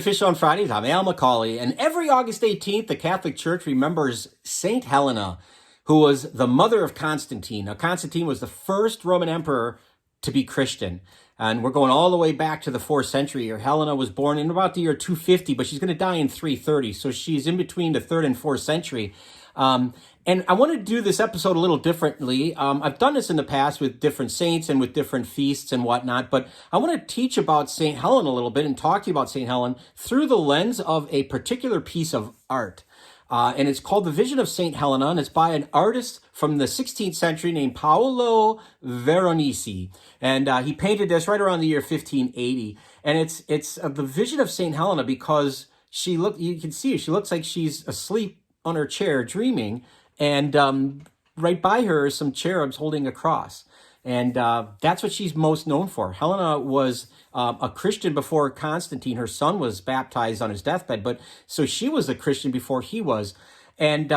to Fish on Fridays. I'm Al McCauley, and every August 18th, the Catholic Church remembers Saint Helena, who was the mother of Constantine. Now, Constantine was the first Roman emperor to be Christian, and we're going all the way back to the 4th century. Helena was born in about the year 250, but she's going to die in 330, so she's in between the 3rd and 4th century. And I want to do this episode a little differently. I've done this in the past with different saints and with different feasts and whatnot, but I want to teach about St. Helen a little bit and talk to you about St. Helen through the lens of a particular piece of art. And it's called The Vision of St. Helena, and it's by an artist from the 16th century named Paolo Veronese. And he painted this right around the year 1580. And it's the Vision of St. Helena because you can see her, she looks like she's asleep on her chair dreaming, and right by her is some cherubs holding a cross. And that's what she's most known for. Helena was a Christian before Constantine. Her son was baptized on his deathbed, but so she was a Christian before he was. And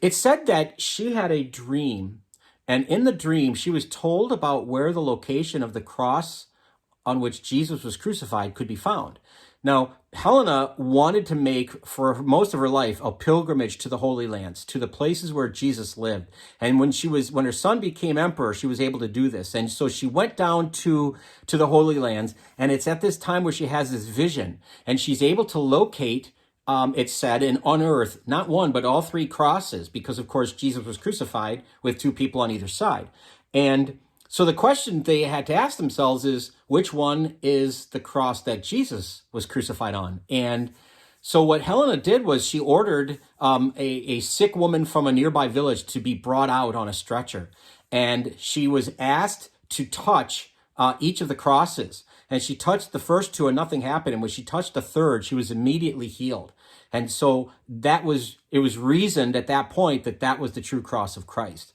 it's said that she had a dream, and in the dream she was told about where the location of the cross on which Jesus was crucified could be found. Now, Helena wanted to make, for most of her life, a pilgrimage to the Holy Lands, to the places where Jesus lived. And when her son became emperor, she was able to do this. And so she went down to the Holy Lands, and it's at this time where she has this vision, and she's able to locate, it's said, and unearth not one, but all 3 crosses, because of course Jesus was crucified with 2 people on either side. And so the question they had to ask themselves is, which one is the cross that Jesus was crucified on? And so what Helena did was she ordered a sick woman from a nearby village to be brought out on a stretcher. And she was asked to touch each of the crosses. And she touched the first 2 and nothing happened. And when she touched the 3rd, she was immediately healed. And so it was reasoned at that point that that was the true cross of Christ.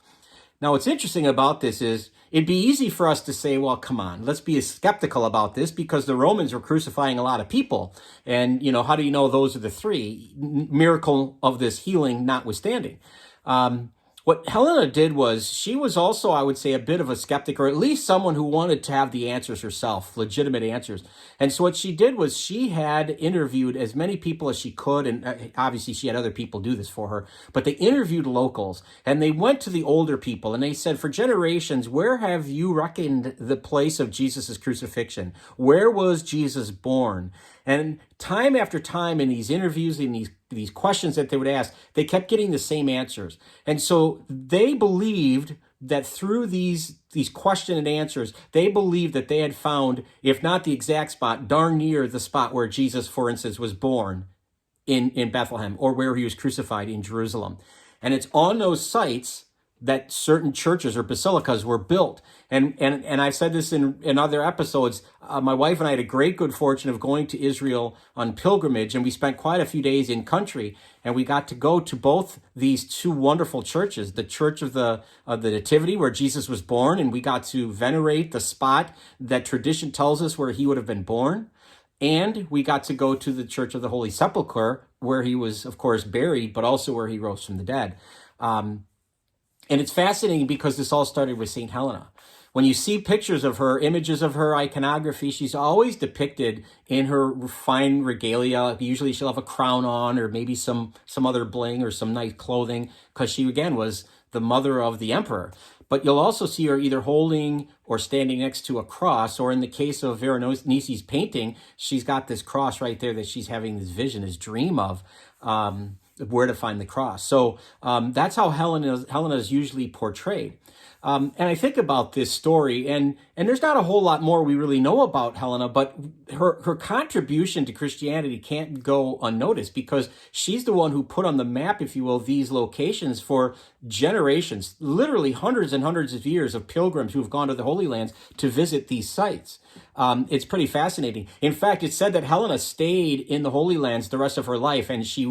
Now, what's interesting about this is it'd be easy for us to say, well, come on, let's be skeptical about this because the Romans were crucifying a lot of people. And, how do you know those are the 3? Miracle of this healing notwithstanding. What Helena did was she was also, I would say, a bit of a skeptic, or at least someone who wanted to have the answers herself, legitimate answers. And so what she did was she had interviewed as many people as she could, and obviously she had other people do this for her, but they interviewed locals, and they went to the older people, and they said, for generations, where have you reckoned the place of Jesus' crucifixion? Where was Jesus born? And time after time in these interviews, in these questions that they would ask, they kept getting the same answers. And so they believed that through these question and answers, they believed that they had found, if not the exact spot, darn near the spot where Jesus, for instance, was born in Bethlehem, or where he was crucified in Jerusalem. And it's on those sites that certain churches or basilicas were built. And I've said this in other episodes. My wife and I had a great good fortune of going to Israel on pilgrimage, and we spent quite a few days in country, and we got to go to both these 2 wonderful churches, the Church of the Nativity, where Jesus was born, and we got to venerate the spot that tradition tells us where he would have been born. And we got to go to the Church of the Holy Sepulchre, where he was, of course, buried, but also where he rose from the dead. And it's fascinating because this all started with St. Helena. When you see pictures of her, images of her iconography, she's always depicted in her fine regalia. Usually she'll have a crown on, or maybe some other bling or some nice clothing, because she, again, was the mother of the emperor. But you'll also see her either holding or standing next to a cross, or in the case of Veronese's painting, she's got this cross right there that she's having this vision, this dream of, where to find the cross. So that's how Helena is usually portrayed. And I think about this story, and there's not a whole lot more we really know about Helena, but her contribution to Christianity can't go unnoticed because she's the one who put on the map, if you will, these locations for generations, literally hundreds and hundreds of years of pilgrims who've gone to the Holy Lands to visit these sites. It's pretty fascinating. In fact, it's said that Helena stayed in the Holy Lands the rest of her life, and she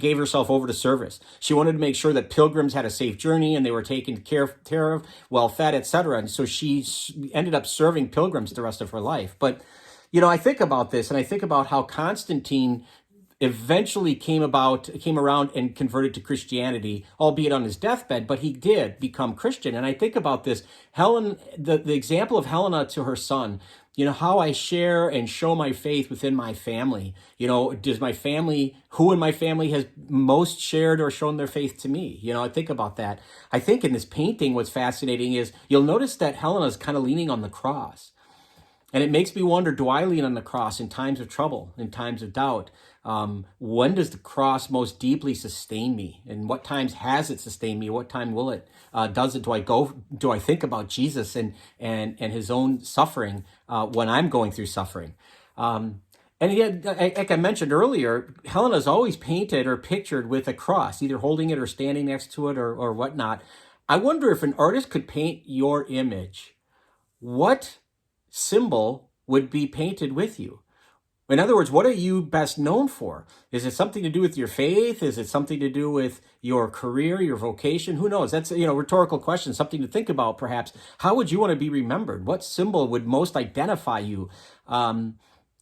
gave herself over to service. She wanted to make sure that pilgrims had a safe journey and they were taken care of, well fed, etc. And so she ended up serving pilgrims the rest of her life. But, I think about this, and I think about how Constantine eventually came around and converted to Christianity, albeit on his deathbed, but he did become Christian. And I think about this, the example of Helena to her son, how I share and show my faith within my family. Does my family, who in my family has most shared or shown their faith to me? I think about that. I think in this painting, what's fascinating is you'll notice that Helena's kind of leaning on the cross. And it makes me wonder, do I lean on the cross in times of trouble, in times of doubt? When does the cross most deeply sustain me? And what times has it sustained me? What time will it? Does it? Do I think about Jesus and his own suffering when I'm going through suffering? And yet, like I mentioned earlier, Helena's always painted or pictured with a cross, either holding it or standing next to it or whatnot. I wonder if an artist could paint your image, what symbol would be painted with you? In other words, what are you best known for? Is it something to do with your faith? Is it something to do with your career, your vocation? Who knows? That's a rhetorical question, something to think about perhaps. How would you want to be remembered? What symbol would most identify you?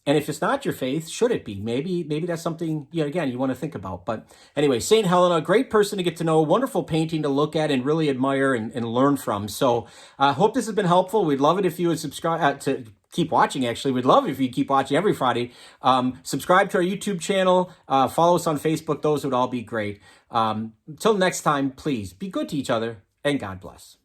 And if it's not your faith, should it be? Maybe that's something, again, you want to think about. But anyway, St. Helena, great person to get to know, wonderful painting to look at and really admire and learn from. So I hope this has been helpful. We'd love it if you would subscribe to keep watching, actually. We'd love it if you keep watching every Friday. Subscribe to our YouTube channel. Follow us on Facebook. Those would all be great. Until next time, please be good to each other and God bless.